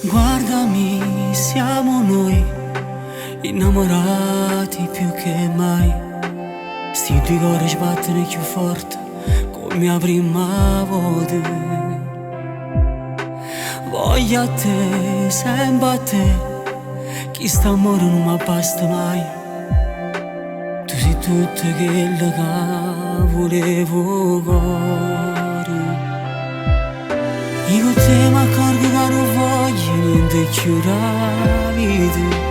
Guardami, siamo noi, innamorati più che mai. Sti due cuori sbattono più forte come la prima volta. Voglio a te, sempre a te, chi sta amore non mi basta mai. Tu sei tutto quello che volevo cuore. Io con te mi accorgo che non voglio niente più da vita.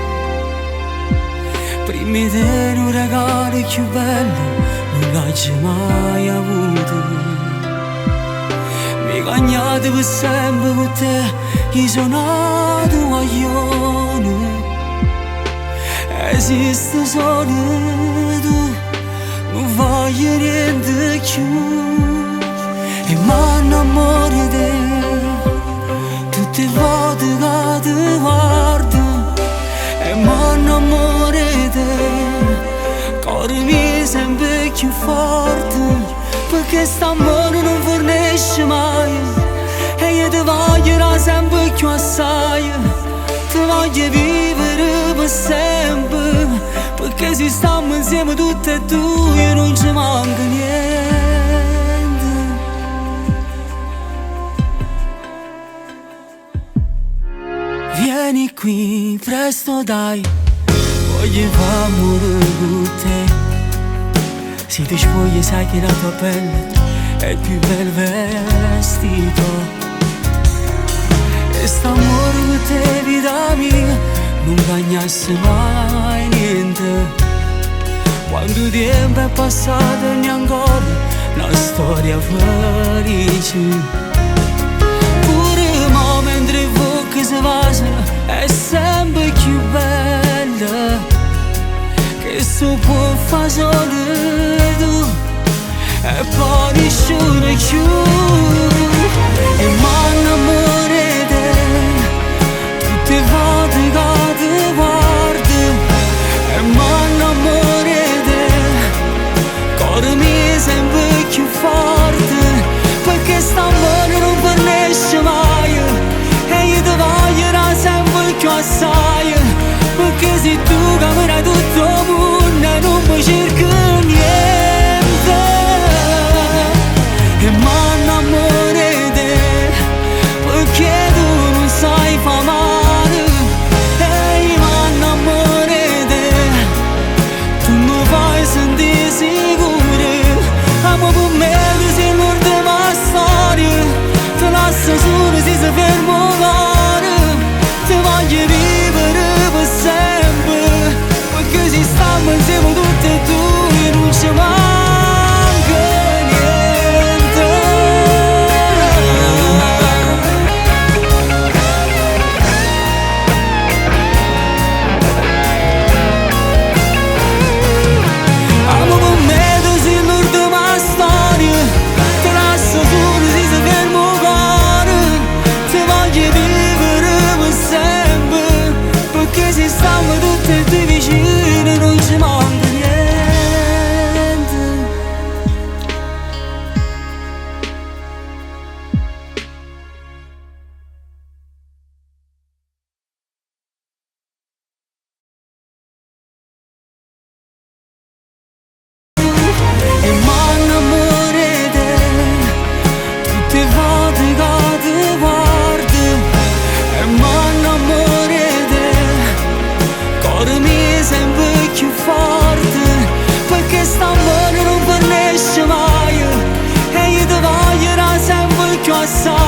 Prima di te un regalo più bello non l'ho mai avuto. Mi cagnate per sempre con te, io sono nato guaglione. Esiste solo tu, non voglio niente più. E m'hanno amore di te, tutte volte che ti guardo. E m'hanno amore di te, cuore mio sempre più forte. Perché st'amore non fornisce mai, e io ti voglio sempre più assai. Ti voglio vivere per sempre, perché se stiamo insieme tutte e due non ci manca niente. Vieni qui, presto dai, voglio fare amore con te. Se ti spogli sai che la tua pelle è il più bel vestito. E st'amore con te, vita mia, non bagnasse mai niente. Quando tempo è passato e ancora una storia felice. Pure mo mentre che si passa è sempre più bella, che si può fare solo tu e poi nessuno più. E m'hanno amore di te, tutte volte che ti guardo. E m'hanno amore di te, cuore mio sempre più forte. Perché st'amore non finisce mai, e io ti voglio sempre più assai. Perché sei tu che mi dai tutto il mondo e non mi cerchi niente. E m'hanno amore di te, perché tu non sai fa male. E io m'hanno amore di te, tu mi fai sentire sicuro. Amo per me che sei l'ultima storia, ti lascio solo se si fermo cuore. Ti voglio vivere per sempre, perché se stiamo insieme tutte e due non ci manca niente. Amo per me tu sei l'ultima storia, ti lascio solo se si fermo cuore. Ti voglio vivere per sempre, perché se stiamo tutte e due vicine non ci manca niente. E m'hanno amore di te, tutte volte che ti guardo. E m'hanno amore di te, cuore mio sempre più forte. Perché st'amore non finisce mai, e io ti voglio sempre più assai.